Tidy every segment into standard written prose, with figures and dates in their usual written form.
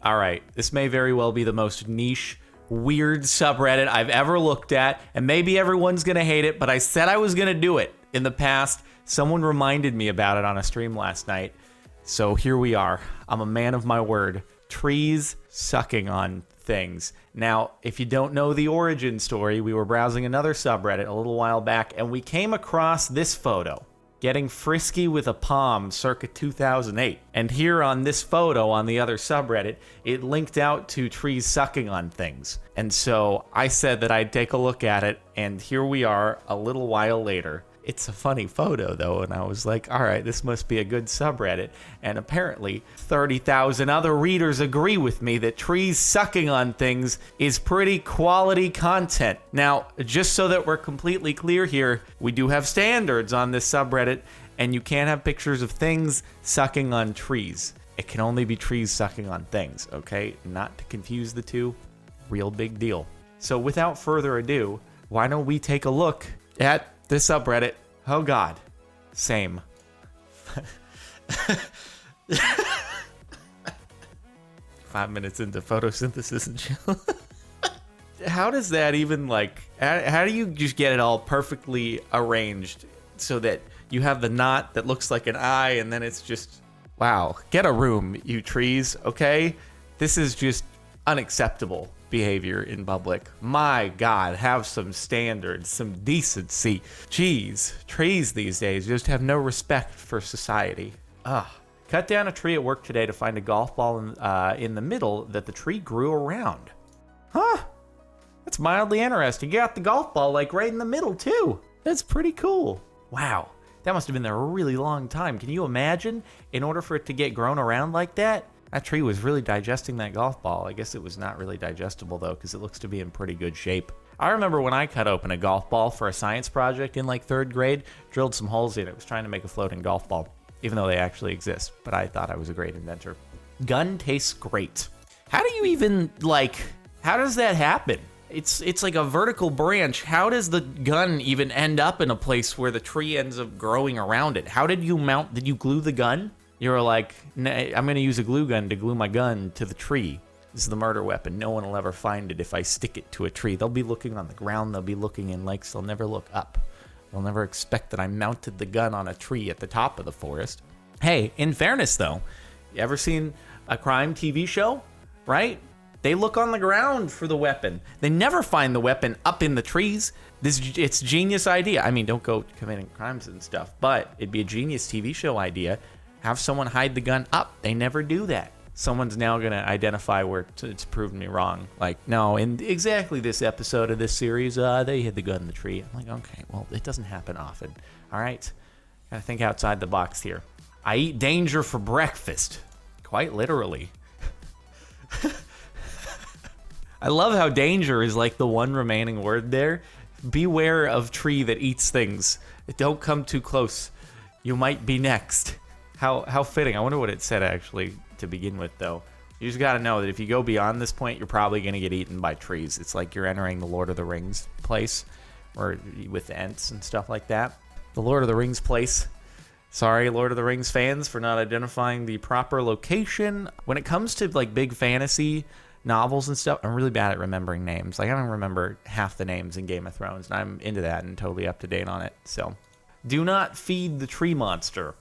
All right, this may very well be the most niche, weird subreddit I've ever looked at, and maybe everyone's gonna hate it, but I said I was gonna do it in the past. Someone reminded me about it on a stream last night, so here we are. I'm a man of my word. Trees sucking on things. Now, if you don't know the origin story, we were browsing another subreddit a little while back, and we came across this photo. Getting frisky with a palm circa 2008. And here on this photo on the other subreddit, it linked out to trees sucking on things. And so I said that I'd take a look at it, and here we are a little while later. It's a funny photo though, and I was like, all right, this must be a good subreddit. And apparently 30,000 other readers agree with me that trees sucking on things is pretty quality content. Now, just so that we're completely clear here, we do have standards on this subreddit, and you can't have pictures of things sucking on trees. It can only be trees sucking on things, okay? Not to confuse the two. Real big deal. So without further ado, why don't we take a look at this subreddit? Oh God, same. 5 minutes into photosynthesis and chill. How does that even how do you just get it all perfectly arranged so that you have the knot that looks like an eye and then it's just, wow, get a room, you trees, okay? This is just unacceptable behavior in public. My God, have some standards, some decency. Jeez, trees these days just have no respect for society. Cut down a tree at work today to find a golf ball in the middle that the tree grew around. Huh? That's mildly interesting. You got the golf ball right in the middle too. That's pretty cool. Wow, that must have been there a really long time. Can you imagine? In order for it to get grown around like that? That tree was really digesting that golf ball. I guess it was not really digestible though, because it looks to be in pretty good shape. I remember when I cut open a golf ball for a science project in 3rd grade, drilled some holes in it, was trying to make a floating golf ball, even though they actually exist, but I thought I was a great inventor. Gun tastes great. How do you even, how does that happen? It's like a vertical branch. How does the gun even end up in a place where the tree ends up growing around it? How did you did you glue the gun? You were like, nah, I'm going to use a glue gun to glue my gun to the tree. This is the murder weapon. No one will ever find it if I stick it to a tree. They'll be looking on the ground. They'll be looking in lakes. They'll never look up. They'll never expect that I mounted the gun on a tree at the top of the forest. Hey, in fairness, though, you ever seen a crime TV show, right? They look on the ground for the weapon. They never find the weapon up in the trees. It's a genius idea. I mean, don't go committing crimes and stuff, but it'd be a genius TV show idea. Have someone hide the gun up. They never do that. Someone's now going to identify where it's proven me wrong. No, in exactly this episode of this series, they hid the gun in the tree. I'm like, okay, well, it doesn't happen often. All right? Gotta think outside the box here. I eat danger for breakfast. Quite literally. I love how danger is the one remaining word there. Beware of tree that eats things. Don't come too close. You might be next. How fitting. I wonder what it said actually to begin with though. You just gotta know that if you go beyond this point, you're probably gonna get eaten by trees. It's like you're entering the Lord of the Rings place, or with Ents and stuff like that. The Lord of the Rings place. Sorry, Lord of the Rings fans, for not identifying the proper location. When it comes to big fantasy novels and stuff, I'm really bad at remembering names. I don't remember half the names in Game of Thrones, and I'm into that and totally up to date on it. So, do not feed the tree monster.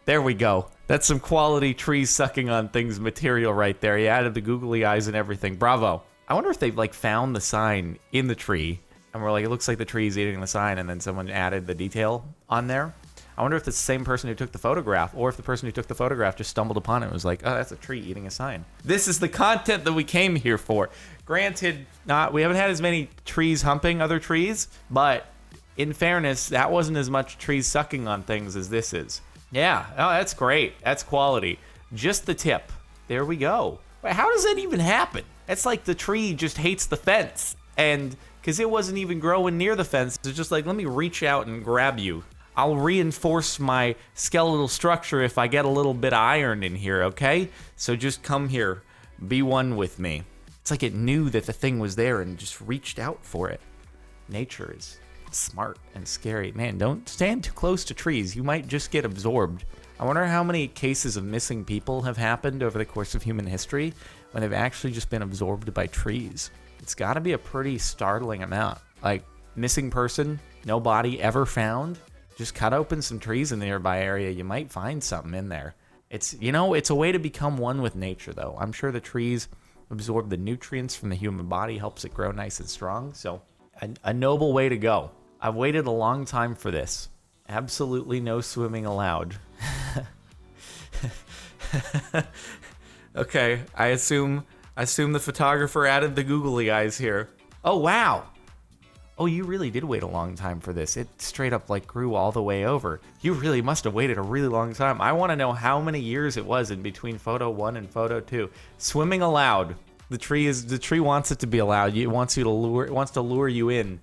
There we go. That's some quality trees sucking on things material right there. He added the googly eyes and everything. Bravo. I wonder if they've found the sign in the tree and we're it looks like the tree's eating the sign, and then someone added the detail on there. I wonder if it's the same person who took the photograph, or if the person who took the photograph just stumbled upon it and was like, oh, that's a tree eating a sign. This is the content that we came here for. Granted, we haven't had as many trees humping other trees, but in fairness, that wasn't as much trees sucking on things as this is. Yeah, oh, that's great. That's quality. Just the tip. There we go. Wait, how does that even happen? It's like the tree just hates the fence, and because it wasn't even growing near the fence, it's just let me reach out and grab you. I'll reinforce my skeletal structure if I get a little bit of iron in here, okay? So just come here. Be one with me. It's like it knew that the thing was there and just reached out for it. Nature is smart and scary. Man, don't stand too close to trees. You might just get absorbed. I wonder how many cases of missing people have happened over the course of human history when they've actually just been absorbed by trees. It's got to be a pretty startling amount. Like, missing person, no body ever found. Just cut open some trees in the nearby area. You might find something in there. It's a way to become one with nature, though. I'm sure the trees absorb the nutrients from the human body, helps it grow nice and strong. So a noble way to go. I've waited a long time for this. Absolutely no swimming allowed. Okay, I assume the photographer added the googly eyes here. Oh, wow. Oh, you really did wait a long time for this. It straight up like grew all the way over. You really must have waited a really long time. I want to know how many years it was in between photo 1 and photo 2. Swimming allowed. The tree wants it to be allowed. It wants to lure you in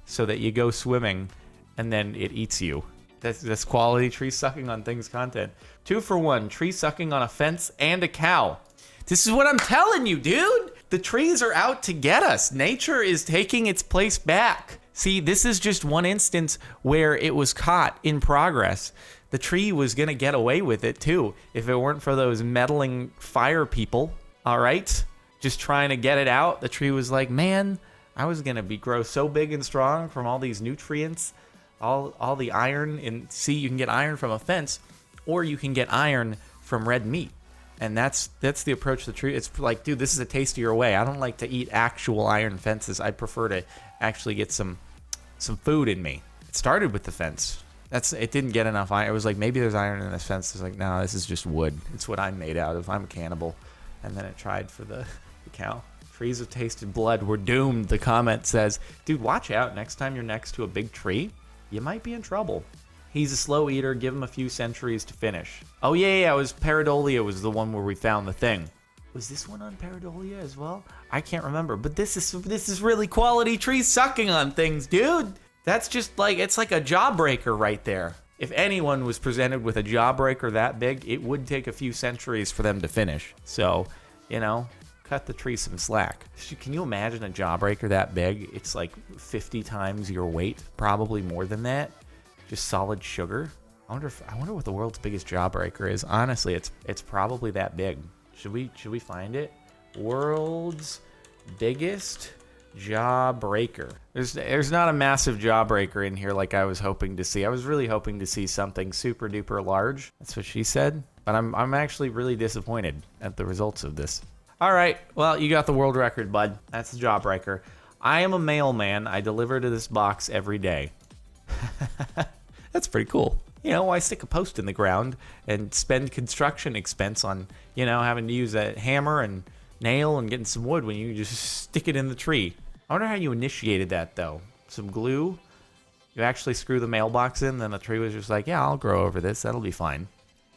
so that you go swimming and then it eats you. That's quality tree sucking on things content. 2 for 1, tree sucking on a fence and a cow. This is what I'm telling you, dude. The trees are out to get us. Nature is taking its place back. See, this is just one instance where it was caught in progress. The tree was going to get away with it, too, if it weren't for those meddling fire people, all right? Just trying to get it out. The tree was like, man, I was going to grow so big and strong from all these nutrients, all the iron. And see, you can get iron from a fence, or you can get iron from red meat. And that's the approach to the tree. It's like, dude, this is a tastier way. I don't like to eat actual iron fences. I prefer to actually get some food in me. It started with the fence. It didn't get enough iron. It was like, maybe there's iron in this fence. It's like, no, this is just wood. It's what I'm made out of. I'm a cannibal. And then it tried for the cow. Trees have tasted blood. We're doomed. The comment says, dude, watch out. Next time you're next to a big tree, you might be in trouble. He's a slow eater. Give him a few centuries to finish. Oh, yeah, it was Pareidolia was the one where we found the thing. Was this one on Pareidolia as well? I can't remember. But this is really quality tree sucking on things, dude. That's just like, it's like a jawbreaker right there. If anyone was presented with a jawbreaker that big, it would take a few centuries for them to finish. So, cut the tree some slack. Can you imagine a jawbreaker that big? It's like 50 times your weight, probably more than that. Just solid sugar. I wonder what the world's biggest jawbreaker is. Honestly, it's probably that big. Should we find it? World's biggest jawbreaker. There's not a massive jawbreaker in here like I was hoping to see. I was really hoping to see something super duper large. That's what she said. But I'm actually really disappointed at the results of this. All right, well, you got the world record, bud. That's the jawbreaker. I am a mailman. I deliver to this box every day. That's pretty cool. Why stick a post in the ground and spend construction expense on, having to use a hammer and nail and getting some wood when you just stick it in the tree? I wonder how you initiated that, though. Some glue? You actually screw the mailbox in, then the tree was just like, yeah, I'll grow over this. That'll be fine.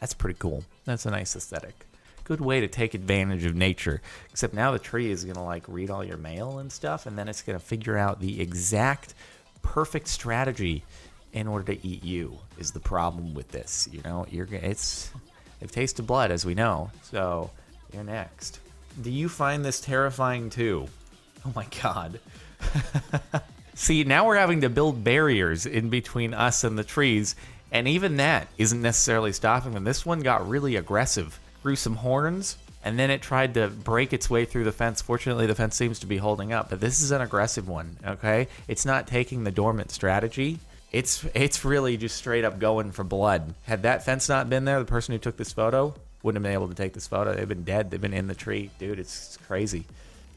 That's pretty cool. That's a nice aesthetic. Good way to take advantage of nature. Except now the tree is going to, read all your mail and stuff, and then it's going to figure out the exact perfect strategy in order to eat you is the problem with this. They've tasted blood, as we know. So you're next. Do you find this terrifying too? Oh my God. See, now we're having to build barriers in between us and the trees, and even that isn't necessarily stopping them. This one got really aggressive, grew some horns, and then it tried to break its way through the fence. Fortunately, the fence seems to be holding up, but this is an aggressive one, okay? It's not taking the dormant strategy. It's really just straight up going for blood. Had that fence not been there, the person who took this photo wouldn't have been able to take this photo. They've been dead. They've been in the tree. Dude, it's crazy.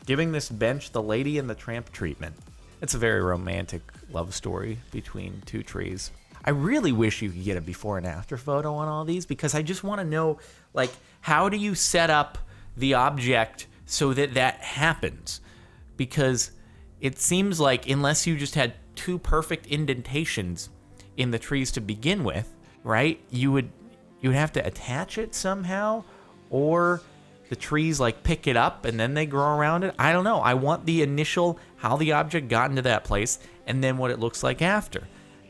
Giving this bench the Lady and the Tramp treatment. It's a very romantic love story between two trees. I really wish you could get a before and after photo on all these, because I just want to know, how do you set up the object so that happens? Because it seems like unless you just had two perfect indentations in the trees to begin with, right? You would have to attach it somehow, or the trees pick it up and then they grow around it. I don't know. I want the initial, how the object got into that place, and then what it looks like after.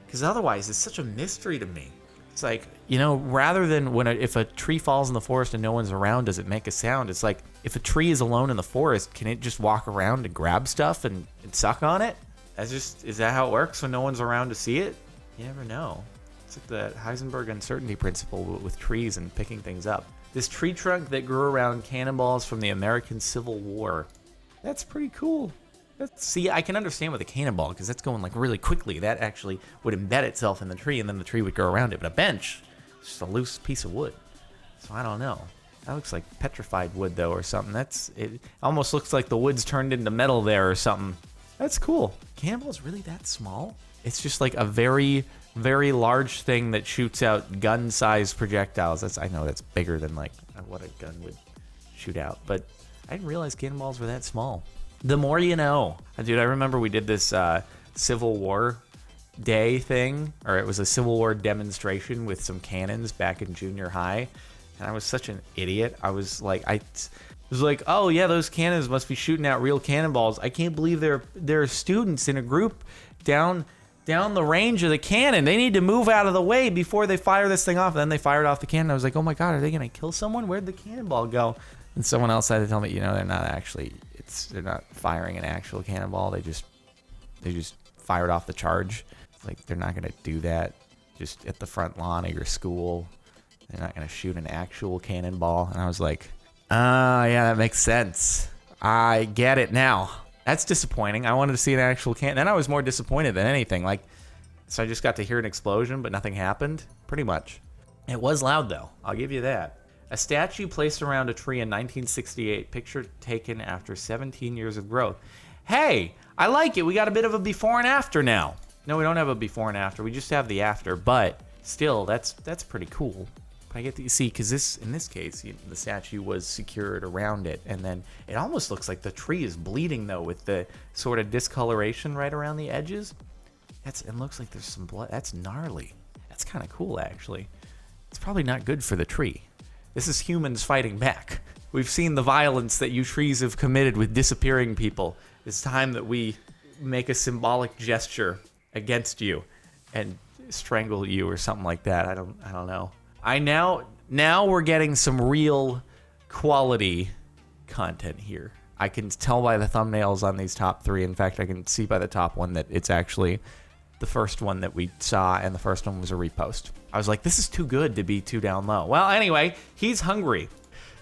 Because otherwise, it's such a mystery to me. It's like, rather than if a tree falls in the forest and no one's around, does it make a sound? It's like, if a tree is alone in the forest, can it just walk around and grab stuff and suck on it? Is that how it works when no one's around to see it? You never know. It's like the Heisenberg uncertainty principle with trees and picking things up. This tree trunk that grew around cannonballs from the American Civil War. That's pretty cool. See, I can understand with a cannonball because that's going like really quickly. That actually would embed itself in the tree and then the tree would go around it. But a bench, it's just a loose piece of wood. So I don't know. That looks like petrified wood though or something. It almost looks like the wood's turned into metal there or something. That's cool. Cannonball's really that small? It's just like a very, very large thing that shoots out gun-sized projectiles. I know that's bigger than like what a gun would shoot out. But I didn't realize cannonballs were that small. The more you know. Dude, I remember we did this Civil War Day thing, or it was a Civil War demonstration with some cannons back in junior high, and I was such an idiot. I was like, oh yeah, those cannons must be shooting out real cannonballs. I can't believe there are students in a group down the range of the cannon. They need to move out of the way before they fire this thing off. And then they fired off the cannon. I was like, oh my God, are they gonna kill someone? Where'd the cannonball go? And someone else had to tell me, they're not firing an actual cannonball. They just fired off the charge. It's like they're not gonna do that just at the front lawn of your school. They're not gonna shoot an actual cannonball. And I was like, yeah, that makes sense. I get it now. That's disappointing. I wanted to see an actual cannon. Then I was more disappointed than anything. So I just got to hear an explosion, but nothing happened. Pretty much. It was loud though. I'll give you that. A statue placed around a tree in 1968, picture taken after 17 years of growth. Hey, I like it. We got a bit of a before and after now. No, we don't have a before and after. We just have the after, but still, that's pretty cool. But I get to see, because in this case, the statue was secured around it, and then it almost looks like the tree is bleeding, though, with the sort of discoloration right around the edges. It looks like there's some blood. That's gnarly. That's kind of cool, actually. It's probably not good for the tree. This is humans fighting back. We've seen the violence that you trees have committed with disappearing people. It's time that we make a symbolic gesture against you and strangle you or something like that. I don't know. Now we're getting some real quality content here. I can tell by the thumbnails on these top three. In fact, I can see by the top one that it's actually the first one that we saw, and the first one was a repost. I was like, this is too good to be too down low. Well, anyway, he's hungry.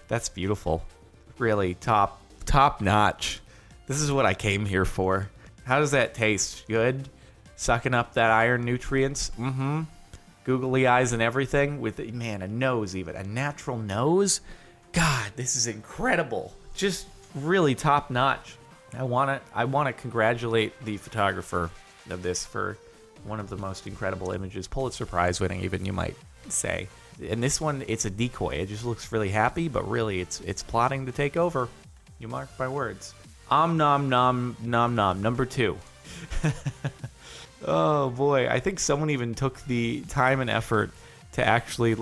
That's beautiful. Really top notch. This is what I came here for. How does that taste? Good? Sucking up that iron nutrients? Mm-hmm. Googly eyes and everything with, man, a nose even. A natural nose? God, this is incredible. Just really top notch. I want to congratulate the photographer of this for one of the most incredible images, Pulitzer Prize winning, even, you might say. And this one, it's a decoy. It just looks really happy, but really it's plotting to take over. You mark my words. Nom nom nom nom. Number 2. Oh boy, I think someone even took the time and effort to actually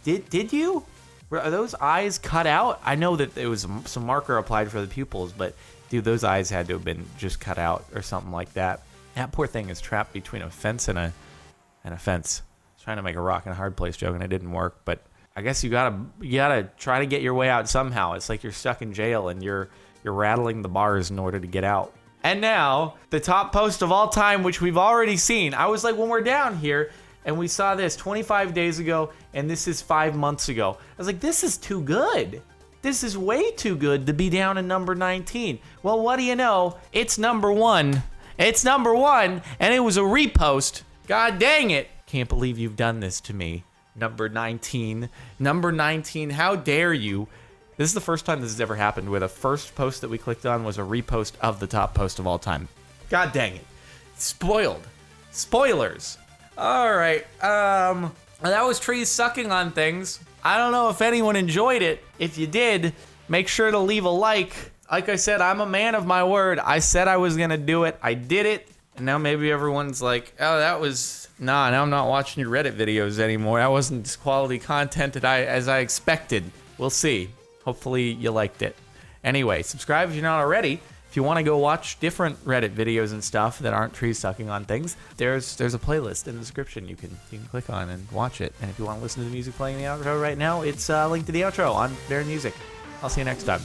did you? Are those eyes cut out? I know that there was some marker applied for the pupils, but dude, those eyes had to have been just cut out or something like that. That poor thing is trapped between a fence and a fence. I was trying to make a rock and a hard place joke and it didn't work, but I guess you gotta try to get your way out somehow. It's like you're stuck in jail and you're rattling the bars in order to get out. And now, the top post of all time, which we've already seen. I was like, when we're down here and we saw this 25 days ago and this is 5 months ago, I was like, this is too good. This is way too good to be down in number 19. Well, what do you know? It's number 1. It's number 1, and it was a repost. God dang it. Can't believe you've done this to me. Number 19. Number 19, how dare you? This is the first time this has ever happened, where the first post that we clicked on was a repost of the top post of all time. God dang it. Spoiled. Spoilers. All right. That was trees sucking on things. I don't know if anyone enjoyed it. If you did, make sure to leave a like. Like I said, I'm a man of my word. I said I was going to do it. I did it. And now maybe everyone's like, oh, that was... Nah, now I'm not watching your Reddit videos anymore. That wasn't as quality content as I expected. We'll see. Hopefully you liked it. Anyway, subscribe if you're not already. If you want to go watch different Reddit videos and stuff that aren't trees sucking on things, there's a playlist in the description you can click on and watch it. And if you want to listen to the music playing in the outro right now, it's linked to the outro on their music. I'll see you next time.